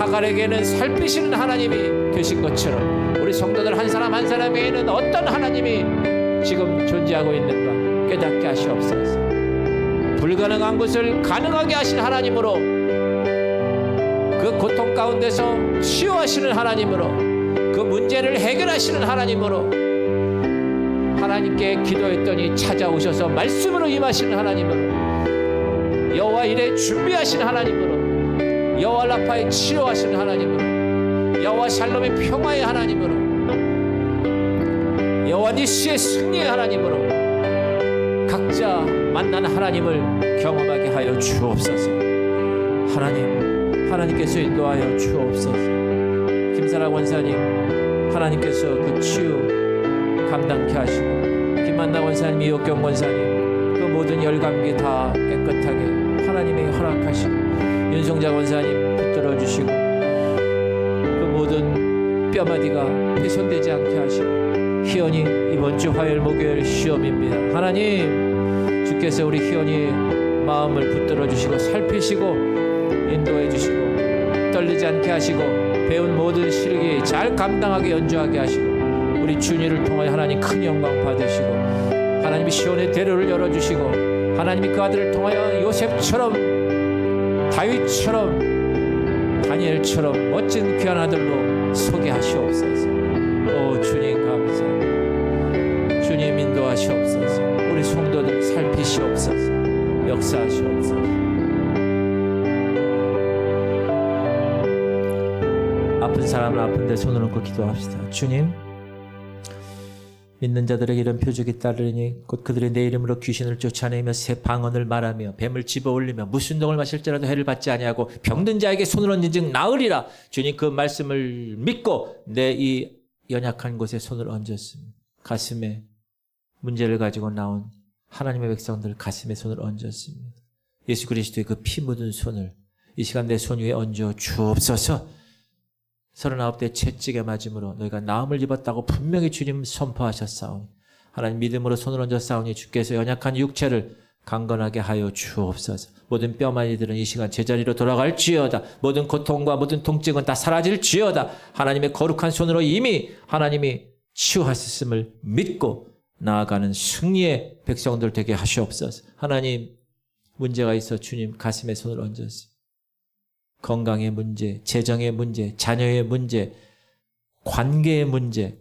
하갈에게는 살피시는 하나님이 되신 것처럼 우리 성도들 한 사람 한 사람에게는 어떤 하나님이 지금 존재하고 있는가 깨닫게 하시옵소서. 불가능한 것을 가능하게 하신 하나님으로, 그 고통 가운데서 치유하시는 하나님으로, 그 문제를 해결하시는 하나님으로, 하나님께 기도했더니 찾아오셔서 말씀으로 임하시는 하나님으로, 여호와 일에 준비하시는 하나님으로, 여호와 라파의 치료하시는 하나님으로, 여호와 샬롬의 평화의 하나님으로, 여호와 니시의 승리의 하나님으로 각자 만나는 하나님을 경험하게 하여 주옵소서. 하나님께서 인도하여 주옵소서. 김사라 권사님, 하나님께서 그 치유 감당케 하시고, 김만나 권사님, 이옥경 권사님 그 모든 열감기 다 깨끗하게 하나님이 허락하시고, 윤성자 권사님 붙들어 주시고 그 모든 뼈마디가 훼손되지 않게 하시고 희연이 이번 주 화요일 목요일 시험입니다. 하나님 주께서 우리 희연이의 마음을 붙들어 주시고 살피시고 인도해 주시고 떨리지 않게 하시고 배운 모든 실기 잘 감당하게 연주하게 하시고 우리 준이를 통하여 하나님 큰 영광 받으시고 하나님이 시온의 대로를 열어주시고 하나님이 그 아들을 통하여 요셉처럼 다윗처럼 다니엘처럼 멋진 귀한 아들로 소개하시옵소서. 오 주님 감사합니다. 주님 인도하시옵소서. 우리 성도들 살피시옵소서. 역사하시옵소서. 아픈 사람은 아픈데 손을 얹고 기도합시다. 주님, 믿는 자들에게 이런 표적이 따르니 곧 그들이 내 이름으로 귀신을 쫓아내며 새 방언을 말하며 뱀을 집어올리며 무슨 동을 마실지라도 해를 받지 아니하고 병든 자에게 손을 얹은 즉 나으리라. 주님 그 말씀을 믿고 내 이 연약한 곳에 손을 얹었습니다. 가슴에 문제를 가지고 나온 하나님의 백성들 가슴에 손을 얹었습니다. 예수 그리스도의 그 피 묻은 손을 이 시간 내 손 위에 얹어 주옵소서. 39대 채찍에 맞음으로 너희가 나음을 입었다고 분명히 주님 선포하셨사오니 하나님 믿음으로 손을 얹어 싸우니 주께서 연약한 육체를 강건하게 하여 주옵소서. 모든 뼈마디들은 이 시간 제자리로 돌아갈지어다. 모든 고통과 모든 통증은 다 사라질지어다. 하나님의 거룩한 손으로 이미 하나님이 치유하셨음을 믿고 나아가는 승리의 백성들 되게 하시옵소서. 하나님 문제가 있어 주님 가슴에 손을 얹었습니다. 건강의 문제, 재정의 문제, 자녀의 문제, 관계의 문제.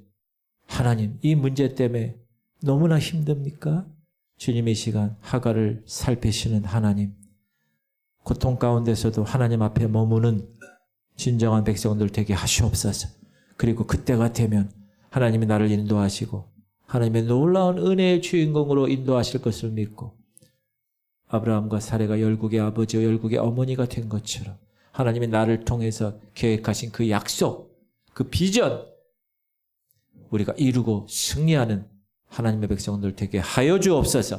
하나님 이 문제 때문에 너무나 힘듭니까? 주님 이 시간 하갈을 살피시는 하나님, 고통 가운데서도 하나님 앞에 머무는 진정한 백성들 되게 하시옵소서. 그리고 그때가 되면 하나님이 나를 인도하시고 하나님의 놀라운 은혜의 주인공으로 인도하실 것을 믿고 아브라함과 사레가 열국의 아버지와 열국의 어머니가 된 것처럼 하나님이 나를 통해서 계획하신 그 약속, 그 비전 우리가 이루고 승리하는 하나님의 백성들 되게 하여 주옵소서.